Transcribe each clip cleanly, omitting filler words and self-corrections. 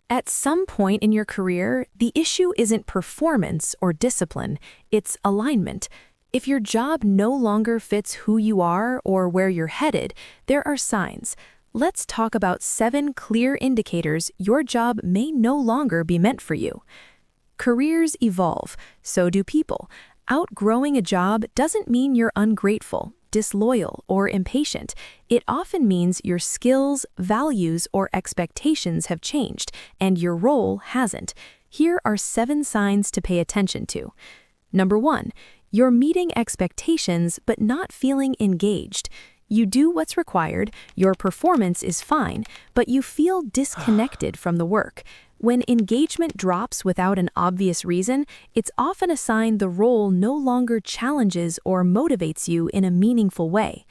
At some point in your career, the issue isn't performance or discipline, it's alignment. If your job no longer fits who you are or where you're headed, there are signs. Let's talk about 7 clear indicators your job may no longer be meant for you. Careers evolve, so do people. Outgrowing a job doesn't mean you're ungrateful, disloyal, or impatient. It often means your skills, values, or expectations have changed, and your role hasn't. Here are 7 signs to pay attention to. Number 1, you're meeting expectations but not feeling engaged. You do what's required, your performance is fine, but you feel disconnected from the work. When engagement drops without an obvious reason, it's often a sign the role no longer challenges or motivates you in a meaningful way.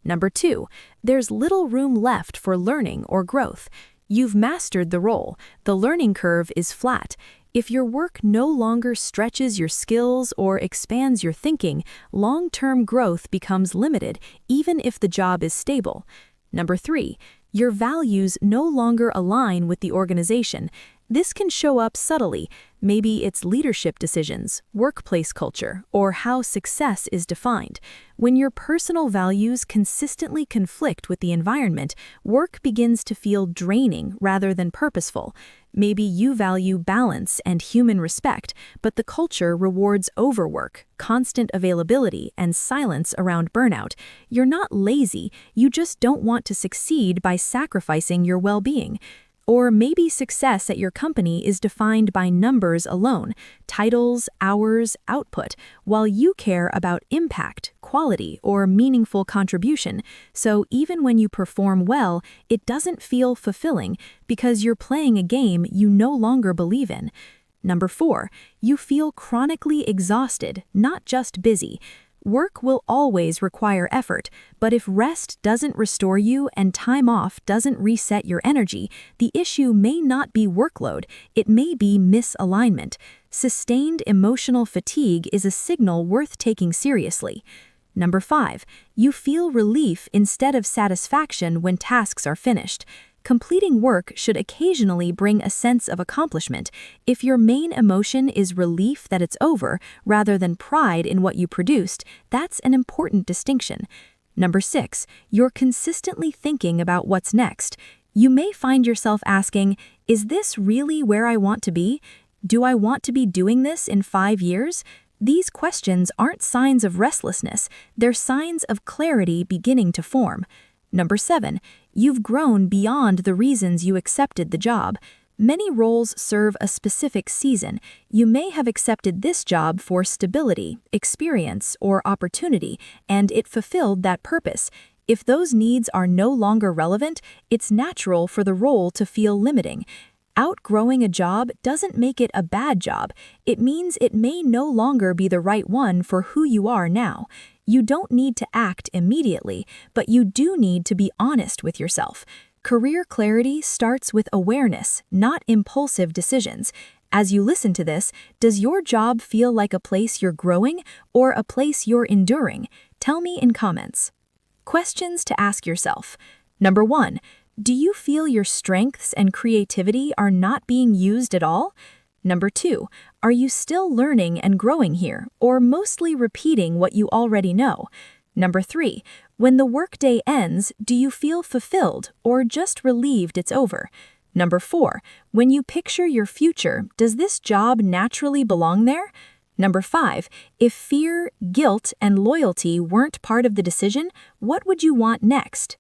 Number 2, there's little room left for learning or growth. You've mastered the role. The learning curve is flat. If your work no longer stretches your skills or expands your thinking, long-term growth becomes limited, even if the job is stable. Number 3, your values no longer align with the organization. This can show up subtly. Maybe it's leadership decisions, workplace culture, or how success is defined. When your personal values consistently conflict with the environment, work begins to feel draining rather than purposeful. Maybe you value balance and human respect, but the culture rewards overwork, constant availability, and silence around burnout. You're not lazy, you just don't want to succeed by sacrificing your well-being. Or maybe success at your company is defined by numbers alone, titles, hours, output, while you care about impact, quality, or meaningful contribution. So even when you perform well, it doesn't feel fulfilling because you're playing a game you no longer believe in. Number 4, you feel chronically exhausted, not just busy. Work will always require effort, but if rest doesn't restore you and time off doesn't reset your energy, the issue may not be workload, it may be misalignment. Sustained emotional fatigue is a signal worth taking seriously. Number 5, you feel relief instead of satisfaction when tasks are finished. Completing work should occasionally bring a sense of accomplishment. If your main emotion is relief that it's over, rather than pride in what you produced, that's an important distinction. Number 6, you're consistently thinking about what's next. You may find yourself asking, is this really where I want to be? Do I want to be doing this in 5 years? These questions aren't signs of restlessness, they're signs of clarity beginning to form. Number 7, you've grown beyond the reasons you accepted the job. Many roles serve a specific season. You may have accepted this job for stability, experience, or opportunity, and it fulfilled that purpose. If those needs are no longer relevant, it's natural for the role to feel limiting. Outgrowing a job doesn't make it a bad job. It means it may no longer be the right one for who you are now. You don't need to act immediately, but you do need to be honest with yourself. Career clarity starts with awareness, not impulsive decisions. As you listen to this, does your job feel like a place you're growing or a place you're enduring? Tell me in comments. Questions to ask yourself. Number 1, do you feel your strengths and creativity are not being used at all? Number 2, are you still learning and growing here, or mostly repeating what you already know? Number 3, when the workday ends, do you feel fulfilled or just relieved it's over? Number 4, when you picture your future, does this job naturally belong there? Number 5, if fear, guilt, and loyalty weren't part of the decision, what would you want next?